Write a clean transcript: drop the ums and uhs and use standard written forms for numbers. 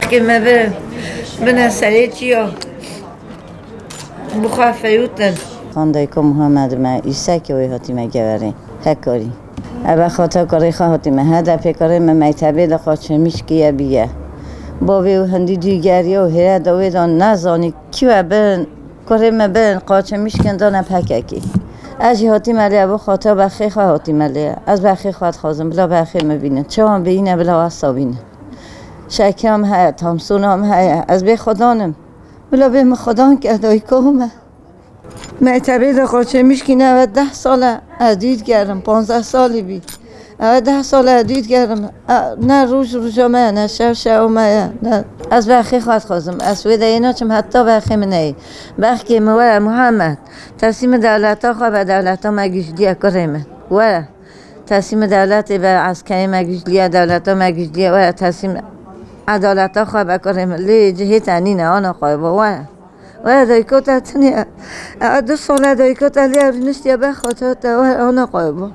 که ما بنا سریع چیا بخواه فیوتن خانده که محمد ما ایسا که وی هاتی ما گوره هکاری ابا خاطر کاری خواه هاتی ما هدف کاری ما میتبه دا قاچمیش که بیه باوی و هندی دیگری و هره داوی دان نزانی کیو بین کاری ما بین قاچمیش کندان پککی اجی هاتی مالی ابا خاطر بخی خواه هاتی مالی از بخی خواهد خوازم بلا بخی مبینه چه هم بینه بلا واسا بینه شکی هم های تامسون هم های از بی خدانم بلا بیم خدان که ادایی که همه معتبه دا قاچمیش که 90 ساله عدید کردم 15 سالی بی 10 ساله عدید کردم نه روز همه نه شب همه نه از بخی خواهد خوازم از ویده اینا چم حتی بخی منه بخی مولا محمد تصمیم دولت ها خواه به دولت ها مگیش لیا کرمه و تصمیم دولت به عسکری مگیش لیا دولت ها مگیش لیا و تصمیم عدالت ها خواه بکرمه لی جهی تنینه آنها خواه با و دایکو تا تنیا 2 ساله دایکو تا لیا رنشتیا بخاطر تا آنها خواه با